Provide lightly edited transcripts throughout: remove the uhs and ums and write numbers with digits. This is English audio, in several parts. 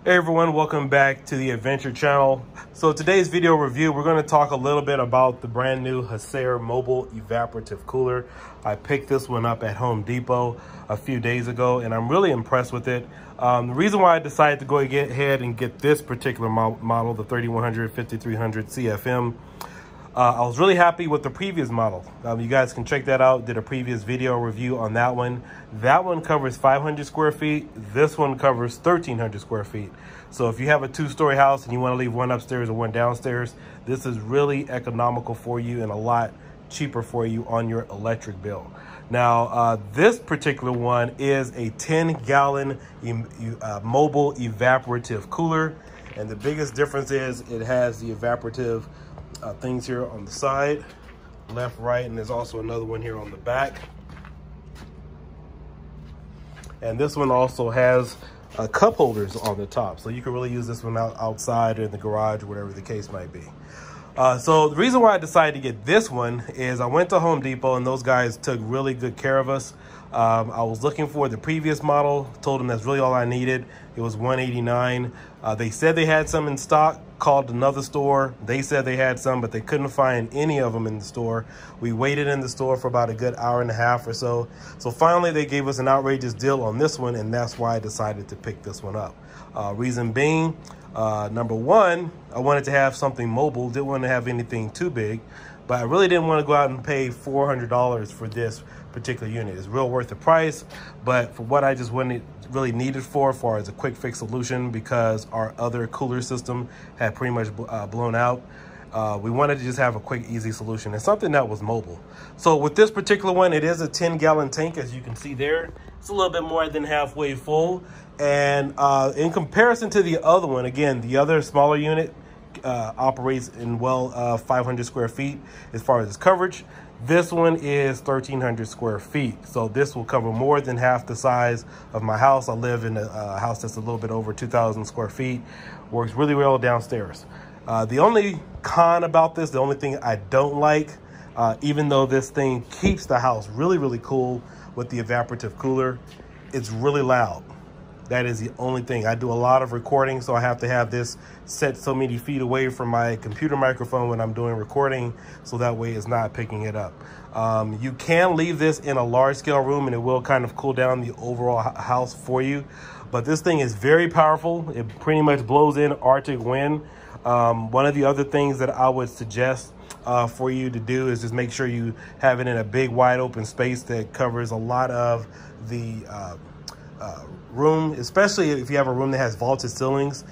Hey everyone, welcome back to the Adventure channel. So today's video review, we're going to talk a little bit about the brand new Hessaire Mobile Evaporative Cooler. I picked this one up at Home Depot a few days ago and I'm really impressed with it. The reason why I decided to go ahead and get this particular model, the 3100 5300 CFM, I was really happy with the previous model. You guys can check that out. Did a previous video review on that one. That one covers 500 square feet. This one covers 1,300 square feet. So if you have a two-story house and you want to leave one upstairs or one downstairs, this is really economical for you and a lot cheaper for you on your electric bill. Now, this particular one is a 10-gallon mobile evaporative cooler. And the biggest difference is it has the evaporative things here on the side, left, right, and there's also another one here on the back. And this one also has cup holders on the top, so you can really use this one outside or in the garage, whatever the case might be. So the reason why I decided to get this one is I went to Home Depot and those guys took really good care of us. I was looking for the previous model, told them that's really all I needed. It was $189. They said they had some in stock, called another store. They said they had some, but they couldn't find any of them in the store. We waited in the store for about a good hour and a half or so. So finally they gave us an outrageous deal on this one, and that's why I decided to pick this one up. Reason being, number one, I wanted to have something mobile, didn't want to have anything too big, but I really didn't want to go out and pay $400 for this particular unit. It's real worth the price, but for what I just really needed for as far as a quick fix solution, because our other cooler system had pretty much blown out, we wanted to just have a quick, easy solution and something that was mobile. So with this particular one, it is a 10-gallon tank, as you can see there. It's a little bit more than halfway full. And in comparison to the other one, again, the other smaller unit operates in 500 square feet as far as its coverage. This one is 1,300 square feet. So this will cover more than half the size of my house. I live in a house that's a little bit over 2,000 square feet. Works really well downstairs. The only con about this, the only thing I don't like, even though this thing keeps the house really, really cool with the evaporative cooler, it's really loud. That is the only thing. I do a lot of recording, so I have to have this set so many feet away from my computer microphone when I'm doing recording, so that way it's not picking it up. You can leave this in a large scale room and it will kind of cool down the overall house for you. But this thing is very powerful. It pretty much blows in Arctic wind. One of the other things that I would suggest for you to do is just make sure you have it in a big wide open space that covers a lot of the room, especially if you have a room that has vaulted ceilings,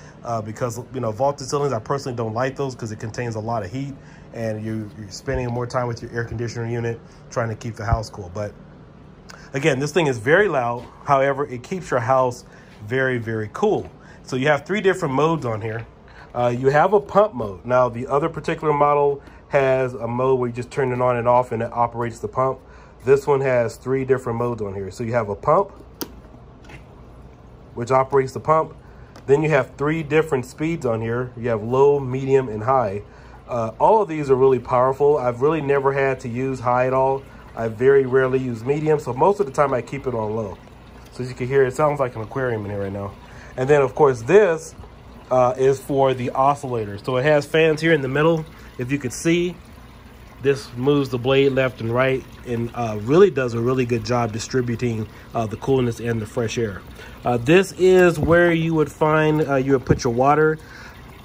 because vaulted ceilings, I personally don't like those because it contains a lot of heat and you're spending more time with your air conditioner unit trying to keep the house cool. But again, this thing is very loud. However, it keeps your house very, very cool. So you have 3 different modes on here. You have a pump mode. Now the other particular model has a mode where you just turn it on and off and it operates the pump. This one has 3 different modes on here. So you have a pump, which operates the pump. Then you have 3 different speeds on here. You have low, medium, and high. All of these are really powerful. I've really never had to use high at all. I very rarely use medium, so most of the time I keep it on low. So as you can hear, it sounds like an aquarium in here right now. And then of course this is for the oscillator. So it has fans here in the middle. If you could see, this moves the blade left and right and really does a really good job distributing the coolness and the fresh air. This is where you would find, you would put your water.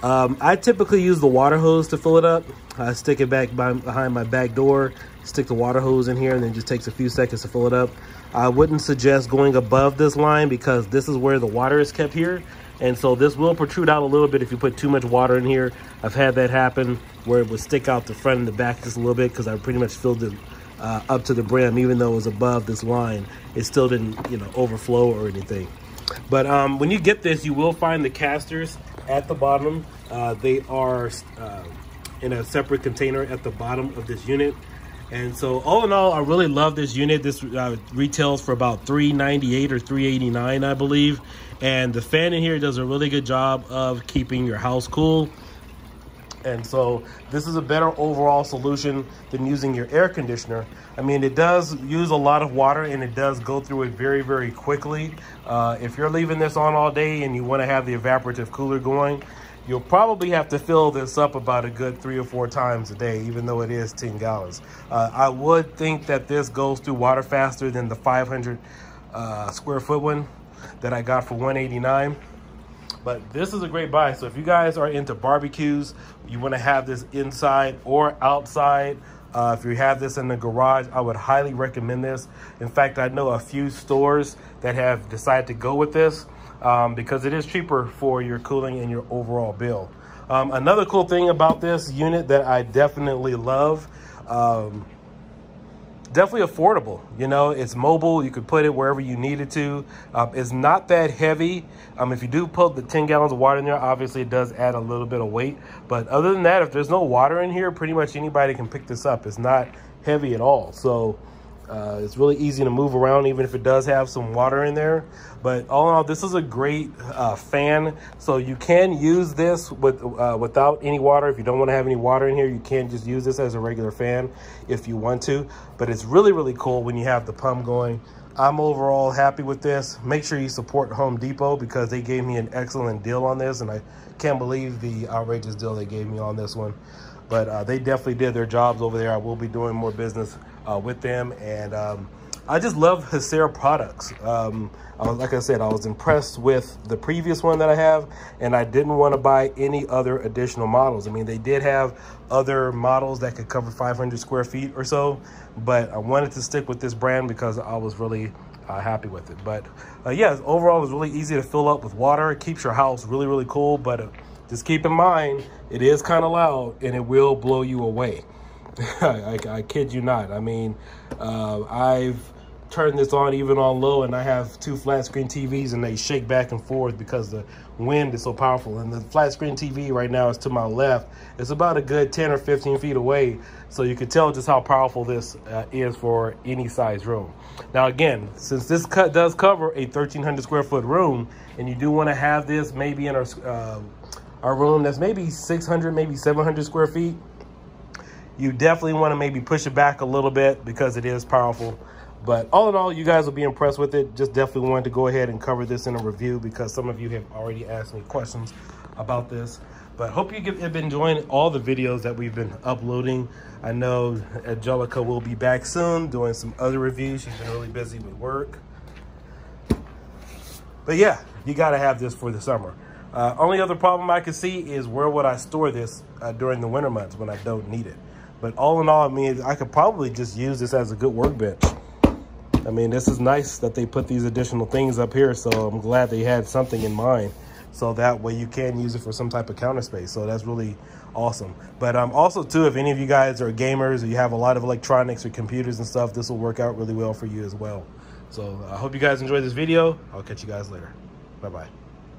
I typically use the water hose to fill it up. I stick it back behind my back door, stick the water hose in here, and then it just takes a few seconds to fill it up. I wouldn't suggest going above this line because this is where the water is kept here. And so this will protrude out a little bit if you put too much water in here. I've had that happen where it would stick out the front and the back just a little bit because I pretty much filled it up to the brim. Even though it was above this line, it still didn't, overflow or anything. But when you get this, you will find the casters at the bottom. They are in a separate container at the bottom of this unit. And so all in all, I really love this unit. This retails for about $398 or $389, I believe. And the fan in here does a really good job of keeping your house cool. And so this is a better overall solution than using your air conditioner. I mean, it does use a lot of water and it does go through it very, very quickly. If you're leaving this on all day and you want to have the evaporative cooler going, you'll probably have to fill this up about a good 3 or 4 times a day, even though it is 10 gallons. I would think that this goes through water faster than the 500 square foot one that I got for $189. But this is a great buy. So if you guys are into barbecues, you want to have this inside or outside. If you have this in the garage, I would highly recommend this. In fact, I know a few stores that have decided to go with this because it is cheaper for your cooling and your overall bill. Another cool thing about this unit that I definitely love, definitely affordable. You know, it's mobile. You could put it wherever you need it to. It's not that heavy. If you do put the 10 gallons of water in there, obviously it does add a little bit of weight. But other than that, if there's no water in here, pretty much anybody can pick this up. It's not heavy at all. So it's really easy to move around, even if it does have some water in there. But all in all, this is a great fan. So you can use this without any water. If you don't want to have any water in here, you can just use this as a regular fan if you want to. But it's really, really cool when you have the pump going. I'm overall happy with this. Make sure you support Home Depot because they gave me an excellent deal on this, and I can't believe the outrageous deal they gave me on this one. But they definitely did their jobs over there. I will be doing more business with them, and I just love Hessaire products. Like I said, I was impressed with the previous one that I have, and I didn't want to buy any other additional models. I mean, they did have other models that could cover 500 square feet or so, but I wanted to stick with this brand because I was really happy with it. But yeah, overall, it was really easy to fill up with water. It keeps your house really, really cool, but just keep in mind, it is kind of loud and it will blow you away. I kid you not. I mean, I've turned this on even on low, and I have 2 flat screen TVs and they shake back and forth because the wind is so powerful. And the flat screen TV right now is to my left. It's about a good 10 or 15 feet away. So you can tell just how powerful this is for any size room. Now again, since this does cover a 1,300 square foot room, and you do want to have this maybe in our room that's maybe 600, maybe 700 square feet, you definitely want to maybe push it back a little bit because it is powerful. But all in all, you guys will be impressed with it. Just definitely wanted to go ahead and cover this in a review because some of you have already asked me questions about this. But hope you have been enjoying all the videos that we've been uploading. I know Angelica will be back soon doing some other reviews. She's been really busy with work. But yeah, you got to have this for the summer. Only other problem I could see is where would I store this during the winter months when I don't need it. But all in all, I mean, I could probably just use this as a good workbench. I mean, this is nice that they put these additional things up here, so I'm glad they had something in mind. So that way you can use it for some type of counter space. So that's really awesome. But also, too, if any of you guys are gamers or you have a lot of electronics or computers and stuff, this will work out really well for you as well. So I hope you guys enjoyed this video. I'll catch you guys later. Bye-bye.